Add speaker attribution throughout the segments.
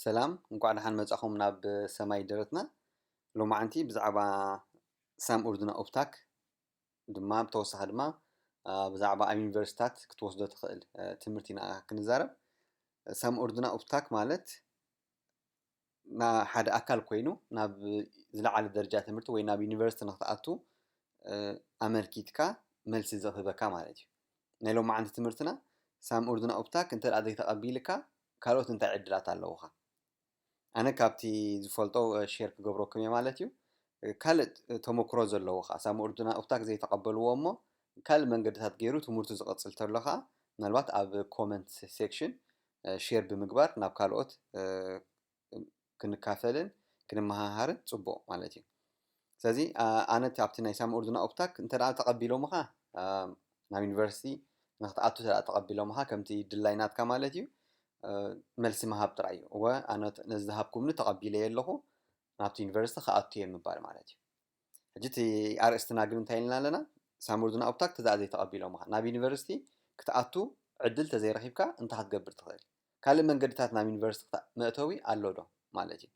Speaker 1: ሰላም እንኳዕ ደሓን መጻኹም ናብ ሰማይ ደረትና ሎማዓንቲ ብዛዕባ ሳም ኡርድና ኦፕታክ ድማ ብተወሳኺ ድማ ብዛዕባ ኣብ ዩኒቨርሲታት ክትወስዶ ትኽእል ትምህርቲ ኢና ክንዛረብ ሳም ኡርድና ኦፕታክ ማለት ሓደ ኣካል ኮይኑ ናብ ዝለዓለ ደረጃ ትምህርቲ ወይ ናብ ዩኒቨርሲቲ ንኽትኣቱ ኣመልኪትካ መልሲ ዝህበካ ማለት እዩ ናይ ሎማዓንቲ ትምህርትና ሳም ኡርድና ኦፕታክ እንተደኣ ዘይተቐቢልካ ካልኦት እንታይ ዕድላት ኣለዉኻ ኣነ ካብቲ ዝፈልጦ ሼር ክገብረኩም እየ ማለት እዩ ካልእ ተመክሮ ዘለዎ ኸ ሳም ኡርድና ኦፕታክ ዘይተቐበልዎ እሞ ካልእ መንገድታት ገይሩ ትምህርቱ ዝቐፅል ተሎ ኸ ምናልባት ኣብ ኮመንት ሴክሽን ሼር ብምግባር ናብ ካልኦት ክንካፈልን ክንመሃሃርን ጽቡቕ ማለት እዩ ስለዚ ኣነ ኣብቲ ናይ ሳም ኡርድና ኦፕታክ እንተደኣ ተቐቢሎምኻ ናብ ዩኒቨርሲቲ ንኽትኣቱ እንተደኣ ተቐቢሎምኻ ከምቲ ድላይናትካ ማለት እዩ መልሲ ምሃብ ጥራይ እዩ እወ ኣነ ነዚ ዝሃብኩምኒ ተቐቢለየ ኣለኹ ናብቲ ዩኒቨርሲቲ ክኣቱ እየ ምባል ማለት እዩ ሕጂ እቲ ኣርእስትና ግን እንታይ ኢልና ኣለና ሳም ኡርድና ኦፕታክ ተዛኣ ዘይተቐቢሎምኻ ናብ ዩኒቨርሲቲ ክትኣቱ ዕድል ተዘይረኺብካ እንታይ ክትገብር ትኽእል ካልእ መንገድታት ናብ ዩኒቨርሲቲ መእተዊ ኣሎ ዶ ማለት እዩ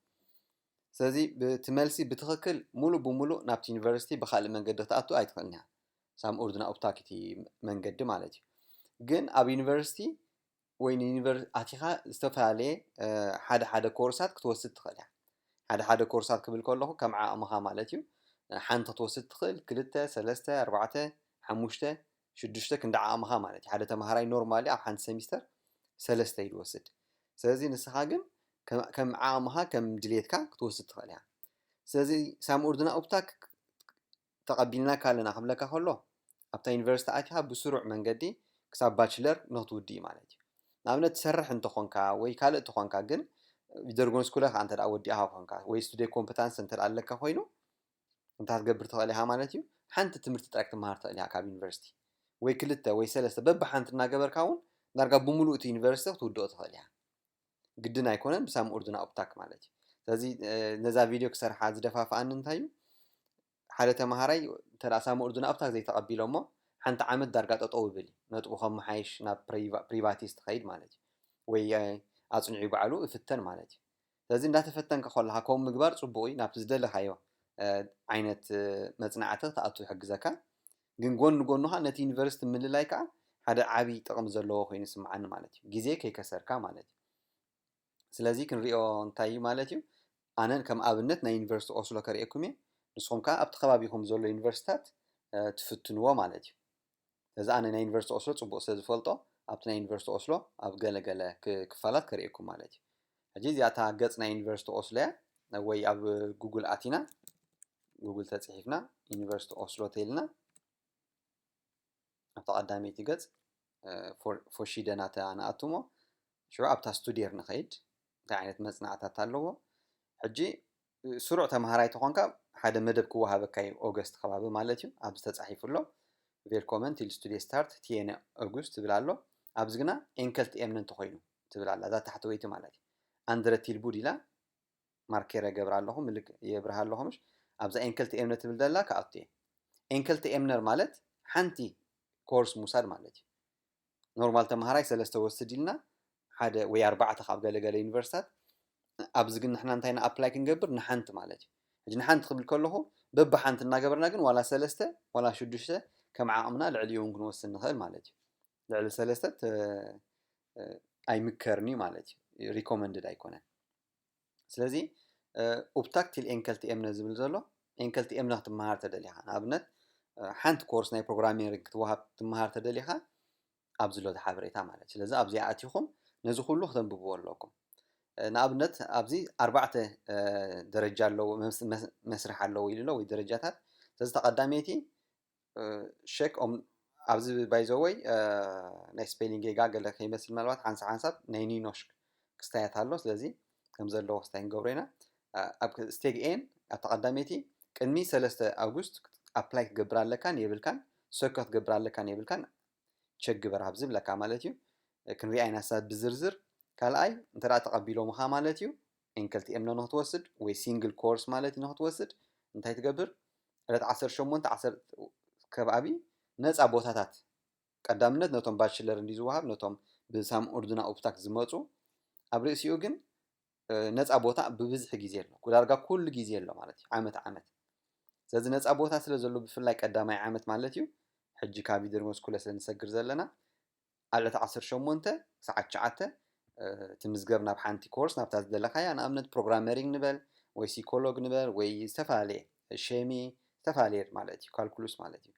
Speaker 1: ስለዚ እቲ መልሲ ብትኽክል ሙሉእ ብሙሉእ ናብቲ ዩኒቨርሲቲ ብካልእ መንገዲ ክትኣቱ ኣይትኽእልን ኢኻ ሳም ኡርድና ኦፕታክ እቲ መንገዲ ማለት እዩ ግን ኣብ ዩኒቨርሲቲ ወይ ኣቲኻ ዝተፈላለየ ሓደ ኮርሳት ክትወስድ ትኽእል ኢኻ ሓደ ኮርሳት ክብል ከለኹ ከም ዓቕምኻ ማለት እዩ ሓንቲ ክትወስድ ትኽእል 2 3 4 5 6 ክንዲ ዓቕምኻ ማለት እዩ ሓደ ተምሃራይ ኖርማሊ ኣብ ሓንቲ ሰሚስተር 3 እዩ ዝወስድ ስለዚ ንስኻ ግን ከም ዓቕምኻ ከም ድሌትካ ክትወስድ ትኽእል ኢኻ ስለዚ ሳም ኡርድና ኦፕታክ ተቐቢልናካ ኣለና ክብለካ ከሎ ኣብታ ዩኒቨርሲቲ ኣቲኻ ብስሩዕ መንገዲ ክሳብ ባችለር ንኽትውድእ ማለት እዩ ንኣብነት ትሰርሕ እንተኾንካ ወይ ካልእ እንተኾንካ ግን ይደርጎን ስኩለ ከዓ እንተደኣ ወዲእኻ ኮንካ ወይ ስቱዴንት ኮምፒታንስ እንተደኣ ኣለካ ኮይኑ እንታይ ክትገብር ትኽእል ኢኻ ማለት እዩ ሓንቲ ትምህርቲ ጥራይ ክትመሃር ትኽእል ኢኻ ካብ ዩኒቨርሲቲ ወይ 2 ወይ 3 በብሓንቲ እናገበርካ እውን ዳርጋ ብምሉእ እቲ ዩኒቨርሲቲ ክትውድኦ ትኽእል ኢኻ ግድን ኣይኮነን ብሳም ኡርድና ኦፕታክ ማለት እዩ ስለዚ ነዛ ቪድዮ ክሰርሓ ዝደፋፍኣኒ እንታይ እዩ ሓደ ተምሃራይ እንተደኣ ሳም ኡርድና ኦፕታክ ዘይተቐቢሎ እሞ ሓንቲ ዓመት ዳርጋ ጠጠው ይብል ነጥቡ ከመሓይሽ ናብ ፕሪቫቲስት ትኸይድ ማለት እዩ ወይ ኣፅንዑ ባዕሉ እፍተን ማለት እዩ ስለዚ እንዳተፈተንካ ከለኻ ከምኡ ምግባር ፅቡቅ እዩ ናብቲ ዝደለኻዮ ዓይነት መፅናዕቲ ክትኣቱ ይሕግዘካ ግን ጎኒ ጎኑ ኸ ነቲ ዩኒቨርሲቲ ምልላይ ከዓ ሓደ ዓብይ ጥቕሚ ዘለዎ ኮይኑ ይስምዓኒ ማለት እዩ ግዜ ከይከሰርካ ማለት እዩ ስለዚ ክንሪኦ እንታይ እዩ ማለት እዩ ኣነ ከም ኣብነት ናይ ዩኒቨርሲቲ ኦስሎ ከሪአኩም እየ ንስኹም ከዓ ኣብቲ ከባቢኹም ዘሎ ዩኒቨርሲታት ትፍትንዎ ማለት እዩ ስለዚ ኣነ ናይ ዩኒቨርሲቲ ኦስሎ ፅቡቅ ስለ ዝፈልጦ ኣብቲ ናይ ዩኒቨርሲቲ ኦስሎ ኣብ ገለገለ ክፋላት ከሪአኩም ማለት እዩ ሕጂ እዚኣታ ገፅ ናይ ዩኒቨርሲቲ ኦስሎ እያ ወይ ኣብ ጉግል ኣቲና ጉግል ተፅሒፍና ዩኒቨርሲቲ ኦስሎ ተይልና ኣብቲ ቀዳመይቲ ገፅ ፎሺደናተ ንኣትሞ ሽዑ ኣብታ ስቱድየር ንኸይድ እንታይ ዓይነት መፅናዕታት ኣለዎ ሕጂ ስሩዕ ተምሃራይ ተኾንካ ሓደ መደብ ክወሃበካ እዩ ኦገስት ከባቢ ማለት እዩ ኣብዚ ተፃሒፉ ኣሎ ቬልኮመን ቲል ስቱድዮ ስታርት ቲየነ ኦጉስት ትብል ኣሎ ኣብዚ ግና ኤንከልቲ ኤምነ እንተኮይኑ ትብል ኣላ እዛ ታሕተወይቲ ማለት እዩ ኣንድረ ቲል ቡድ ኢላ ማርኬር የገብር ኣለኹ ምልክ የብርሃ ኣለኹምሽ ኣብዛ ኤንከልቲ ኤምነ ትብል ዘላ ከኣቱ እየ ኤንከልቲ ኤምነር ማለት ሓንቲ ኮርስ ሙሳድ ማለት እዩ ኖርማል ተምሃራይ 3 ወስድ ኢልና ሓደ ወይ 4 ካብ ገለገለ ዩኒቨርሲታት ኣብዚ ግን ንሕና እንታይ ኣፕላይ ክንገብር ንሓንቲ ማለት እዩ ሕጂ ንሓንቲ ክብል ከለኹ በብሓንቲ እናገበርና ግን ዋላ 3 ዋላ 6 ከም ዓቕምና ልዕሊኡ እውን ክንወስድ ንኽእል ማለት እዩ ልዕሊ 3 ኣይምከርኒ ማለት እዩ ሪኮመንድድ ኣይኮነን ስለዚ ኦፕታክ ቲል ኤንከልቲ ኤምነ ዝብል ዘሎ ኤንከልቲ ኤምነ ክትመሃር ተደሊኻ ንኣብነት ሓንቲ ኮርስ ናይ ፕሮግራሚንግ ክትወሃብ ትመሃር ተደሊኻ ኣብዚ ሎ ሓበሬታ ማለት ስለዚ ኣብዚ ኣትይኹም ነዚ ኩሉ ክተንብብዎ ኣለኩም ንኣብነት ኣብዚ 4 ደረጃ ኣለዎ መስርሕ ኣለዎ ኢሉ ኣሎ ወይ ደረጃታት ስለዚ ተቐዳመይቲ ሸክ ኣብዚ ባይዘወይ ናይ ስፔሊንግ ጌጋ ገለ ከይመስል ምናልባት ሓንሳብ ናይ ኒኖሽ ክስታያት ኣሎ ስለዚ ከም ዘለዎ ክስታይ ክንገብሮ ኢና ኣብ ስቴግ ኤን ኣብ ተቐዳመይቲ ቅድሚ 3 ኣውጉስት ኣፕላይ ክገብር ኣለካን የብልካን ሰኮ ክትገብር ኣለካን የብልካን ቸክ ግበር ኣብዚ ብለካ ማለት እዩ ክንሪኣ ኢና ሳብ ብዝርዝር ካልኣይ እንተደኣ ተቐቢሎምኻ ማለት እዩ ኤንከልቲ ኤምነ ንኽትወስድ ወይ ሲንግል ኮርስ ማለት እዩ ንኽትወስድ እንታይ ትገብር ዕለት 18 10 ከባቢ ነፃ ቦታታት ቀዳምነት ነቶም ባችለር እንዲ ዝወሃብ ነቶም ብሳም ኡርድና ኦፕታክ ዝመፁ ኣብ ርእሲኡ ግን ነፃ ቦታ ብብዝሕ ግዜ ኣሎ ዳርጋ ኩሉ ግዜ ኣሎ ማለት እዩ ዓመት ስለዚ ነፃ ቦታ ስለ ዘሎ ብፍላይ ቀዳማይ ዓመት ማለት እዩ ሕጂ ካብ ይድርመስ ኩለ ስለ ንሰግር ዘለና ዓለት 18 ሰዓት 9 ትምዝገብ ናብ ሓንቲ ኮርስ ናብታ ዝደለኻያ ንኣብነት ፕሮግራመሪንግ ንበል ወይ ሲኮሎግ ንበል ወይ ዝተፋለየ ሸሚ ዝተፋለየ ማለት እዩ ካልኩሉስ ማለት እዩ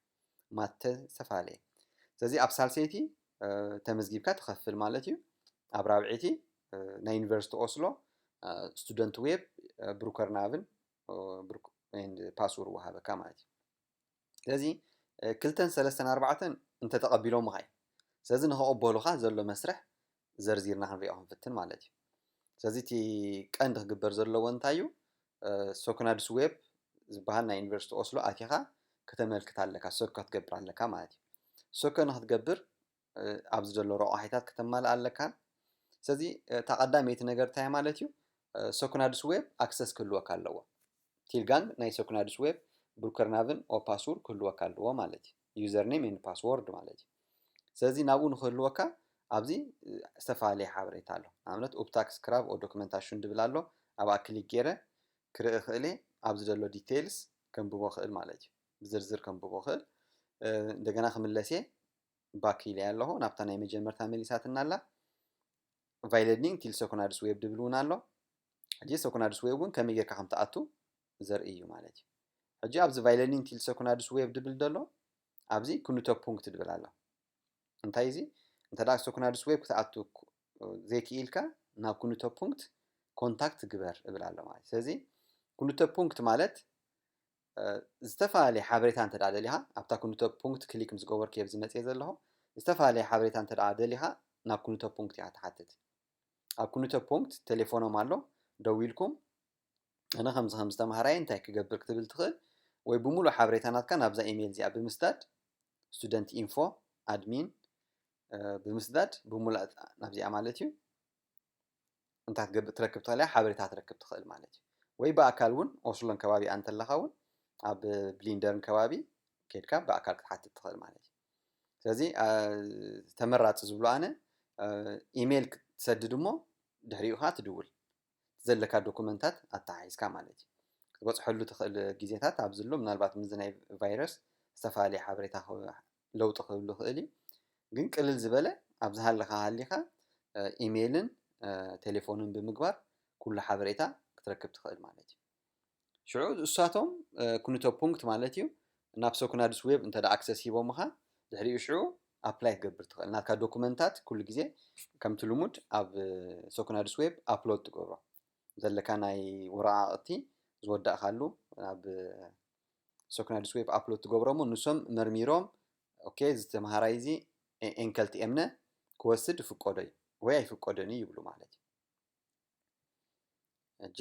Speaker 1: ማተ ዝተፋለየ ስለዚ ኣብ ሳልሰይቲ ተመዝጊብካ ትኸፍል ማለት እዩ ኣብ ራብዒቲ ናይ ዩኒቨርሲቲ ኦስሎ ስቱደንት ዌብ ብሩከር ናብን ፓስወር ወሃበካ ማለት እዩ ስለዚ ክልተን ሰለስተን ኣርባዕተን እንተተቐቢሎም ምኻይ ስለዚ ንኸቕበሉኻ ዘሎ መስርሕ ዘርዚርና ክንሪኦ ክንፍትን ማለት እዩ ስለዚ እቲ ቀንዲ ክግበር ዘለዎ እንታይ እዩ ሶክናድስ ዌብ ዝበሃል ናይ ዩኒቨርሲቲ ኦስሎ ኣቲኻ ከተመልክት ኣለካ ሶክ ክትገብር ኣለካ ማለት እዩ ሶክ ንኽትገብር ኣብዚ ዘሎ ረቑሒታት ከተማልእ ኣለካ ስለዚ ተቐዳመይቲ ነገር እንታይ ማለት እዩ ሶክናድስ ዌብ ኣክሰስ ክህልወካ ኣለዎ ቲልጋንግ ናይ ሶክናድስ ዌብ ብሩከር ናብን ኦ ፓስወርድ ክህልወካ ኣለዎ ማለት እዩ ዩዘር ኔም ኤንድ ፓስወርድ ማለት እዩ ስለዚ ናብኡ ንክህልወካ ኣብዚ ዝተፈላለየ ሓበሬታ ኣሎ ንኣብነት ኦፕታክስ ክራብ ኦ ዶክመንታሽን ድብል ኣሎ ኣብኣ ክሊክ ገይረ ክርኢ ክእለ ኣብዚ ዘሎ ዲቴይልስ ከንብቦ ክእል ማለት እዩ ብዝርዝር ከንብቦ ክእል እንደገና ክምለስ እየ ባክ ኢለ ኣለኹ ናብታ ናይ መጀመርታ መሊሳትና ኣላ ቫይለኒንግ ቲል ሶክናድስ ዌብ ድብል እውን ኣሎ ሕጂ ሶክናድስ ዌብ እውን ከመይ ጌርካ ከም ትኣቱ ዘርኢ እዩ ማለት እዩ ሕጂ ኣብዚ ቫይለኒንግ ቲል ሶክናድስ ዌብ ድብል ደሎ ኣብዚ ኩንቶ ፑንክት ድብል ኣሎ እንታይ እዚ እንተዳ ሶክናድስ ዌብ ክትኣቱ ዘይክኢልካ ናብ ኩንቶ ፑንክት ኮንታክት ግበር እብል ኣሎ ማለት ስለዚ ኩንቶ ፑንክት ማለት ዝተፈላለየ ሓበሬታ እንተዳ ደሊኻ ኣብታ ኩንቶ ፑንክት ክሊክ ምስ ገበርክ እየ ዝመፅእ ዘለኹ ዝተፈላለየ ሓበሬታ እንተዳ ደሊኻ ናብ ኩንቶ ፑንክት እያ ትሓትት ኣብ ኩንቶ ፑንክት ቴሌፎኖም ኣሎ ደው ኢልኩም ኣነ ከምዚ ተምሃራይ እንታይ ክገብር ክትብል ትኽእል ወይ ብሙሉእ ሓበሬታ ናትካ ናብዛ ኢሜል እዚኣ ብምስዳድ ስቱደንት ኢንፎ ኣድሚን ብምስዳድ ብሙሉእ ናብዚኣ ማለት እዩ እንታይ ትረክብ ትኽእል ሓበሬታ ትረክብ ትኽእል ማለት እዩ ወይ ብኣካል እውን ኦስሎን ከባቢኣ እንተለኻ እውን ኣብ ብሊንደርን ከባቢ ከድካ ብኣካል ክትሓትት ትኽእል ማለት እዩ ስለዚ ተመራፂ ዝብሎ ኣነ ኢሜል ክትሰድድ እሞ ድሕሪኡ ኻ ትድውል ዘለካ ዶኩመንታት ኣተሓሒዝካ ማለት እዩ ክትበፅሐሉ ትኽእል ግዜታት ኣብ ዘሎ ምናልባት ምዝ ናይ ቫይረስ ዝተፈላለየ ሓበሬታ ለውጢ ክህሉ ክእል እዩ ግን ቅልል ዝበለ ኣብ ዝሃለኻ ሃሊኻ ኢሜልን ቴሌፎንን ብምግባር ኩሉ ሓበሬታ ክትረክብ ትኽእል ማለት እዩ ሽዑ እሳቶም ኩንቶ ፑንክት ማለት እዩ ናብ ሶክናድስ ዌብ እንተዳ ኣክሰስ ሂቦምኻ ድሕሪኡ ሽዑ ኣፕላይ ክገብር ትኽእል ናትካ ዶኩመንታት ኩሉ ግዜ ከምቲ ልሙድ ኣብ ሶክናድስ ዌብ ኣፕሎድ ትገብሮ ዘለካ ናይ ወረቓቕቲ ዝወዳእካሉ ኣብ ሶክናድስ ዌብ ኣፕሎድ ትገብሮሞ ንሶም መርሚሮም ኦኬ ዝተምሃራይ እዚ ኤንከልቲ እምነ ክወስድ ይፍቀዶ እዩ ወይ ኣይፍቀዶን ይብሉ ማለት እዩ ሕጂ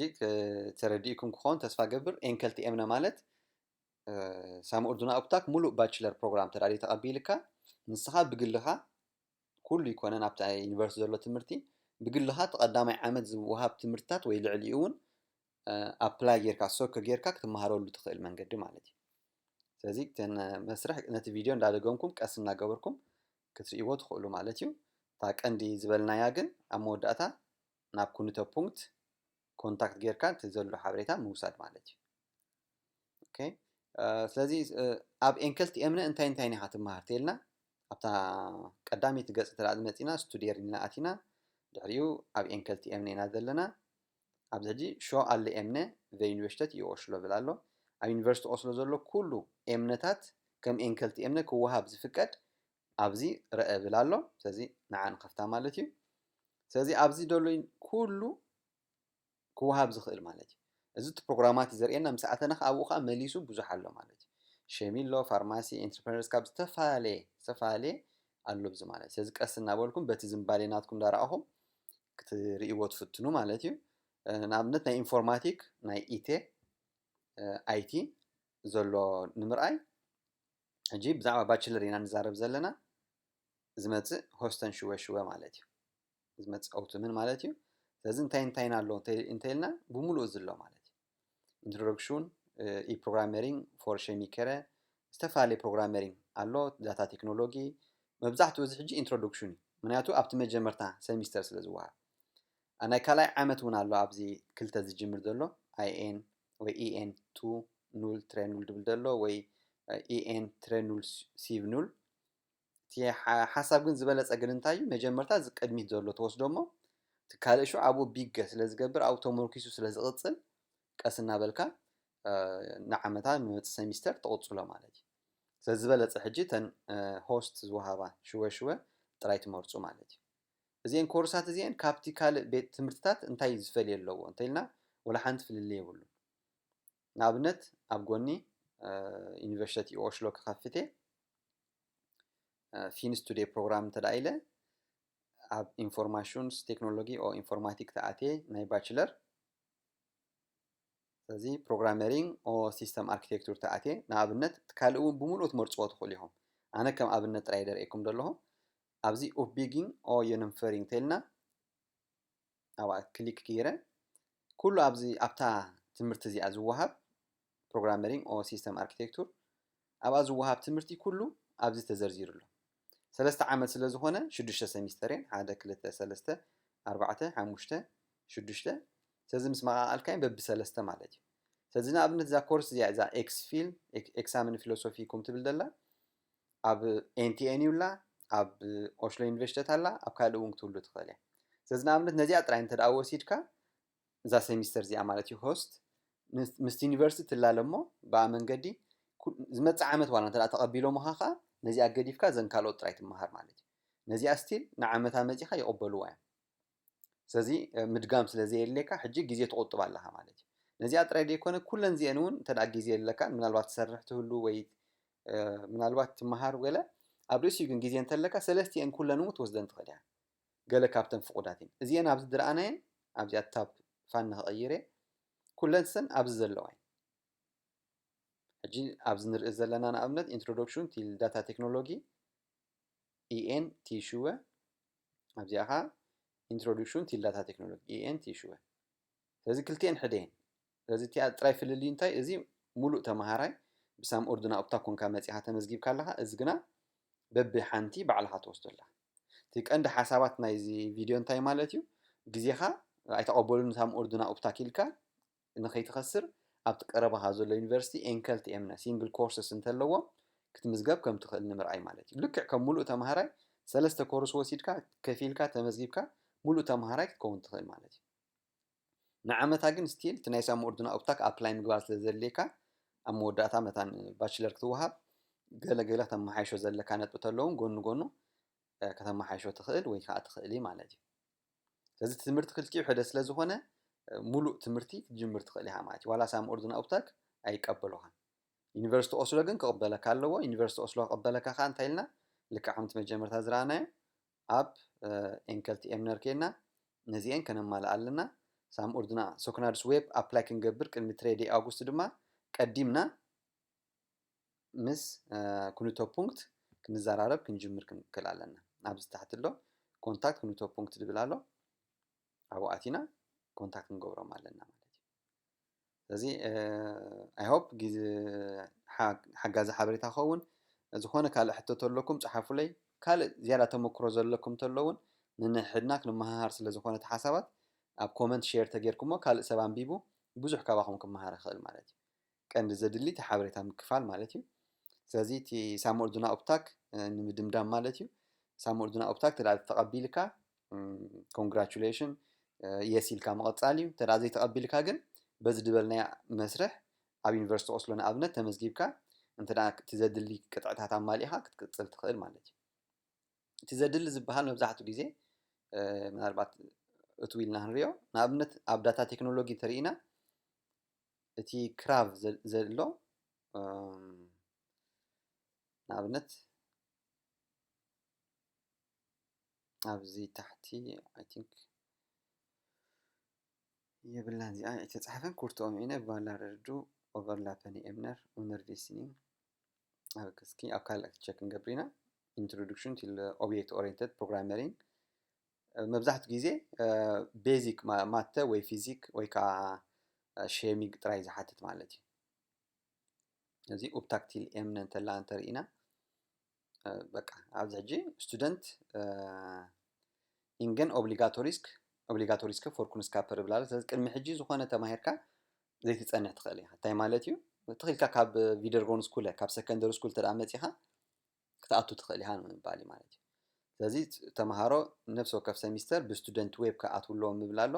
Speaker 1: ተረዲእኩም ክኾን ተስፋ ገብር ኤንከልቲ እምነ ማለት ሳሙኡርዱና ኦፕታክ ሙሉእ ባችለር ፕሮግራም ተዳልዩ ተቐቢልካ ንስኻ ብግልኻ ኩሉ ይኮነን ኣብታ ዩኒቨርሲቲ ዘሎ ትምህርቲ ብግልኻ ተቐዳማይ ዓመት ዝወሃብ ትምህርትታት ወይ ልዕሊኡ እውን ኣፕላይ ጌርካ ሶክ ጌርካ ክትመሃረሉ ትኽእል መንገዲ ማለት እዩ ስለዚ መስርሕ ነቲ ቪድዮ እንዳደገምኩም ቀስ እናገበርኩም ክትርእይዎ ትኽእሉ ማለት እዩ እታ ቀንዲ ዝበልናያ ግን ኣብ መወዳእታ ናብ ኩንቶ ፑንክት ኮንታክት ጌርካ እቲ ዘሎ ሓበሬታ ምውሳድ ማለት እዩ ኦኬ ስለዚ ኣብ ኤንከልቲ እምነ እንታይ ኒኻ ትመሃር ተልና ኣብታ ቀዳሚት ገጽ ተላዕሊ መፂና ስቱድየር ኢልና ኣቲና ድሕሪኡ ኣብ ኤንከልቲ እምነ ኢና ዘለና ኣብዚ ሕጂ ሾ ኣለ እምነ ዩኒቨርሲታት ይኦስሎ ብል ኣሎ ኣብ ዩኒቨርሲቲ ኦስሎ ዘሎ ኩሉ እምነታት ከም ኤንከልቲ እምነ ክወሃብ ዝፍቀድ ኣብዚ ረአ ብል ኣሎ ስለዚ ንዓ ንኸፍታ ማለት እዩ ስለዚ ኣብዚ ደሎ ኩሉ ክወሃብ ዝኽእል ማለት እዩ እዚ እቲ ፕሮግራማት ዘርእየና ምስ ኣተና ኣብኡ ኸ መሊሱ ብዙሕ ኣሎ ማለት እዩ ሸሚሎ ፋርማሲ ኤንተርፕረነርስ ካብ ዝተፈላለየ ኣሎ ብዚ ማለት ስለዚ ቀስ እናበልኩም በቲ ዝምባሌ ናትኩም እንዳረኣኹም ክትርእይዎ ትፍትኑ ማለት እዩ ንኣብነት ናይ ኢንፎርማቲክ ናይ ኢቴ ኣይቲ ዘሎ ንምርኣይ ሕጂ ብዛዕባ ባችለር ኢና ንዛረብ ዘለና ዝመፅእ ሆስተን ሽወ ማለት እዩ ዝመፅእ ኣውቶምን ማለት እዩ ስለዚ እንታይ ኣሎ እንተኢልና ብሙሉእ ዘሎ ማለት እዩ ኢንትሮዳክሽን ኢ ፕሮግራመሪንግ ፎር ሸሚከረ ዝተፈላለየ ፕሮግራመሪንግ ኣሎ ዳታ ቴክኖሎጂ መብዛሕትኡ እዚ ሕጂ ኢንትሮዳክሽን ምክንያቱ ኣብቲ መጀመርታ ሰሚስተር ስለ ዝወሃብ أنا كلاي عامت ونالو أبزي كل تزجمر دلو IN و EN 2 نول تري نول دبل دلو و EN تري نول سيف نول تي حسب جن زبالة أجرنتاي مجمرتا قدمي دلو توصدومو تكالي شو أبو بيجا سلاز جبر أو تومركيسو سلاز غتصل كأسنا بالكا نعمتها من سمستر توصله مالتي سزبالة حجي تن هوست زوهابا شوي ترايت مرسو مالتي زين كورسات زين كابتيكال بيت تمرتات انتي زفلي اللو انتيلنا ولا حنت في اللي يقولوا نابنت أبغوني يونيفرسيتي أوشلو كخفتي فينس تودي بروجرام تدايله أب إنفورماشونز تكنولوجي أو إنفورماتيك تاعتي ناي باتشلر زي بروجرامينج أو سيستم أركتيكتور تاعتي نابنت تكالو بمولو تمرصوت خليهم أنا كم أبنت رايدر إيكم دلهم أبزي أوف بيجين أو ينفرين تلنا أو كليك كيرة كله أبزي أبتا تمرتزي أزوهاب بروجرامينج أو سيستم أركتيكتور أب أزوهاب تمرتي كله أبزي تزرزير له سلسة عمل سلسة هنا شدشة سميسترين هذا كلتا سلسة أربعة حموشته شدشته سلسة مسمع الكاين بسلسة مالتي سلسة أبنت ذا كورس زي إكس فيل إكسامن فيلوسوفي كم تبل دلا أب NTN ولا أب أوشلو إنفستت هلا أب كله ونك تولد خالي سلسة أبنت نزيع ترى أنت أول سيدك ذا سميستر زي عملتي هوست مست يونيفرسيتي تلا لمو بعمل قدي زمت عامت وانا تلا تقبلوا مهاخا نزي أجدي فكا زن كالو ترايت مهار مالتي نزي أستيل نعمتها مزيخا يقبلوا يعني سزي مدقام سلزي الليكا حجي جزية تقطب علىها مالتي نزي أترايد يكون كلن زينون تلا جزية لك من الوقت سرحته له ويت من الوقت مهار ولا أبريس يكون جزية تلك سلستي أن كلن نوت وزدن تغليها قال كابتن فقوداتين زي أنا أبزدر أنا أبزي أتاب فن غيره كلن سن أبزدر لوين حجي أبزنر إزلنا أنا أبنت introduction till data technology EN تي شو أبزيها introduction till data technology EN تي شو هذي كلتين حدين هذي تي ترايف اللي انتي إزي ملؤ تمهاري بسام أردنا أبتكون كمتي حتى مزجيب كلها إزجنا ببحنتي بعلها توصل لها تيك عند حساباتنا إزي فيديو انتي مالتيو جزيها أيتقبلون سام أردنا أبتكيلك إن خي تخسر أبتقربها هذا اليونيفرسيتي إنكلتي أمنا سينجل كورسز انتلوا كتمزجب كم تخل نمرأي مالتي لك كم ملؤ تمهاري سلسة كورس وسيدك كفيلك تمزجيبك ملؤ تمهاري تكون تخل مالتي نعمت هاجن ستيل تنايسا مردنا أبتك أبلاي مقبال لذلك أما وداتا مثلا باتشلر كتوهب قال تم حيشو زل كانت بتلون قونو كتم حيشو تخيل ويكا تخيلي مالتي لازم تمرت خلتي وحدث لازهونه ملؤ تمرتي تجمر تخيلها مالتي ولا سام أردنا أبتك أي قبلوها يونيفرسيتي أوسلو جن قبلك اللو يونيفرسيتي أوسلو قبلك خان تايلنا لك عمت مجمر تزرعنا أب إنكلتي أمنر كينا نزين كنا مال علنا سام أردنا سكنارس ويب أبلاي كنجبر كلمة تريدي أغسطس دما قدمنا مس كنوتو بونكت كنزارارب كنجمر كلالنا نابز تحت له كونتاكت كنوتو بونكت دبلالو أوقاتنا كونتاكت نجبره مالنا مالتي لذي I hope جز حاجة حبرتها خون زخونة كلا حتى تقولكم صحفوا لي كلا زيادة مكروز لكم تقولون من حدناك لما هارس لزخونة حسابات أب كومنت شير تغيركم كلا سبعة بيبو بزح كواهم كم مهارة خال مالتي كان زدلي تحبرتها مكفال مالتي سازي تي سامو أردنا أبتاك نمدم دام مالتي سامو أردنا أبتاك ترى تقبلك congratulation يسيل كام قطعلي ترى زي تقبلك هاجن بس دبلنا مسرح أب يونيفرسيتي أوسلو أبنة تمزجيبك أنت راك تزدلي قطعتها تعمليها كتقصل تخيل مالتي تزدل زبها مبزحته جزء من أربعة أطويل نهريو نابنت أبداتا تكنولوجي ترينا تي كراف زلو نابنت أبزي تحتي I think يبلان زي تتصحفن كورتو أمينة بالارجو overlapping إمنر ونرفيسينين أبكسكي أكال تشيكن جبرينا introduction to object oriented programming مبزحت جزء basic ماتا وي فيزيك وي كا شيميك تراي زحتت مالتي هذه أبتكتيل إمنا تلا أنترينا بقى عاوز أجي student إنجن obligatory risk obligatory ስከ ፎርኩን ስካፐር ብላለ ስለዚ ቅድሚ ሕጂ ዝኾነ ተማሂርካ ዘይትፀንሕ ትኽእል ኢኻ እንታይ ማለት እዩ ትኽኢልካ ካብ ቪደርጎን ስኩል ካብ ሰከንደሪ ስኩል ተዳ መፂኻ ክትኣቱ ትኽእል ኢኻ ንምባል ማለት እዩ ስለዚ ተምሃሮ ነፍሲ ወከፍ ሰሚስተር ብስቱደንት ዌብ ክኣትውለዎም ምብል ኣሎ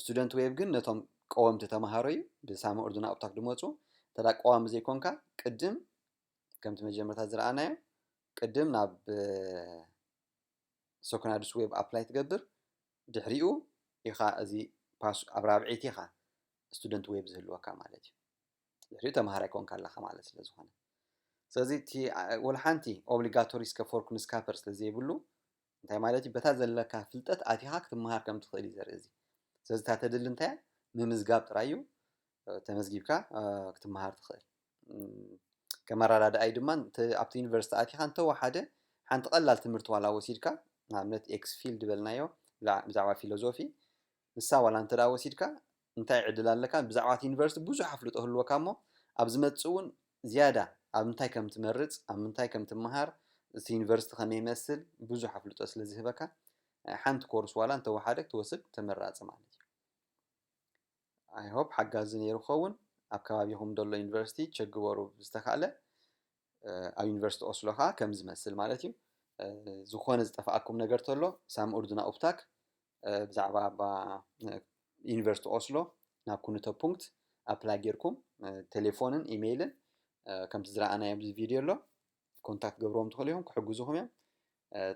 Speaker 1: ስቱደንት ዌብ ግን ነቶም ቀወምቲ ተምሃሮ እዩ ብሳመ ኦርዱና ኦፕታክ ድመፁ ተዳ ቀዋሚ ዘይኮንካ ቅድም ከምቲ መጀመርታ ዝረኣናዮ ቅድም ናብ ሶክናድስ ዌብ ኣፕላይ ትገብር ድሕሪኡ ኢኻ እዚ ፓስ ኣብ ራብዒት ኢኻ ስቱደንት ዌብ ዝህልወካ ማለት እዩ ድሕሪኡ ተምሃራይ ኮንካ ኣለኻ ማለት ስለ ዝኾነ ስለዚ እቲ ወላ ሓንቲ ኦብሊጋቶሪ ስከ ፎርኩን ስካፐር ስለ ዘይብሉ እንታይ ማለት እዩ በታ ዘለካ ፍልጠት ኣቲኻ ክትመሃር ከም ትኽእል እዩ ዘርኢ እዚ ስለዚ እታ ተድሊ እንታይ ምምዝጋብ ጥራይ እዩ ተመዝጊብካ ክትመሃር ትኽእል ከመራዳድኣይ ድማ ኣብቲ ዩኒቨርሲቲ ኣቲኻ እንተወሓደ ሓንቲ ቀላል ትምህርቲ ዋላ ወሲድካ ንኣብነት ኤክስ ፊልድ በልናዮ ብዛዕባ ፊሎዞፊ ንሳ ዋላ እንተዳ ወሲድካ እንታይ ዕድል ኣለካ ብዛዕባ እቲ ዩኒቨርሲቲ ብዙሕ ኣፍልጦ ህልወካ እሞ ኣብ ዝመፅእ እውን ዝያዳ ኣብ ምንታይ ከም ትመርፅ ኣብ ምንታይ ከም ትመሃር እቲ ዩኒቨርሲቲ ከመይ ይመስል ብዙሕ ኣፍልጦ ስለ ዝህበካ ሓንቲ ኮርስ ዋላ እንተወሓደ ክትወስድ ተመራፂ ማለት እዩ ኣይ ሆፕ ሓጋዚ ነይሩ ክኸውን ኣብ ከባቢኹም ደሎ ዩኒቨርሲቲ ቸግበሩ ዝተኻእለ ኣብ ዩኒቨርሲቲ ኦስሎ ከዓ ከም ዝመስል ማለት እዩ ዝኾነ ዝጠፋኣኩም ነገር ተሎ ሳም ኦርዱና ኦፕታክ ብዛዕባ ዩኒቨርሲቲ ኦስሎ ናብ ኩነቶ ፑንክት ኣፕላይ ጌርኩም ቴሌፎንን ኢሜይልን ከምቲ ዝረኣናዮ ኣብዚ ቪድዮ ኣሎ ኮንታክት ገብርዎም ትኽእሉ ኢኹም ክሕግዙኹም እዮም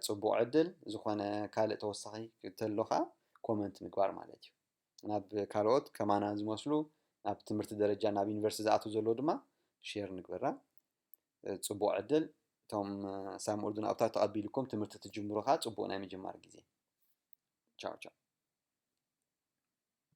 Speaker 1: ፅቡቕ ዕድል ዝኾነ ካልእ ተወሳኺ እንተሎ ከዓ ኮመንት ምግባር ማለት እዩ ናብ ካልኦት ከማና ዝመስሉ ናብ ትምህርቲ ደረጃ ናብ ዩኒቨርሲቲ ዝኣትው ዘሎ ድማ ሼር ንግበራ ፅቡቕ ዕድል እቶም ሳም ኦርዱና ኦፕታክ ተቐቢልኩም ትምህርቲ ትጅምሩ ከዓ ፅቡቕ ናይ ምጅማር ግዜ ቻው ቻው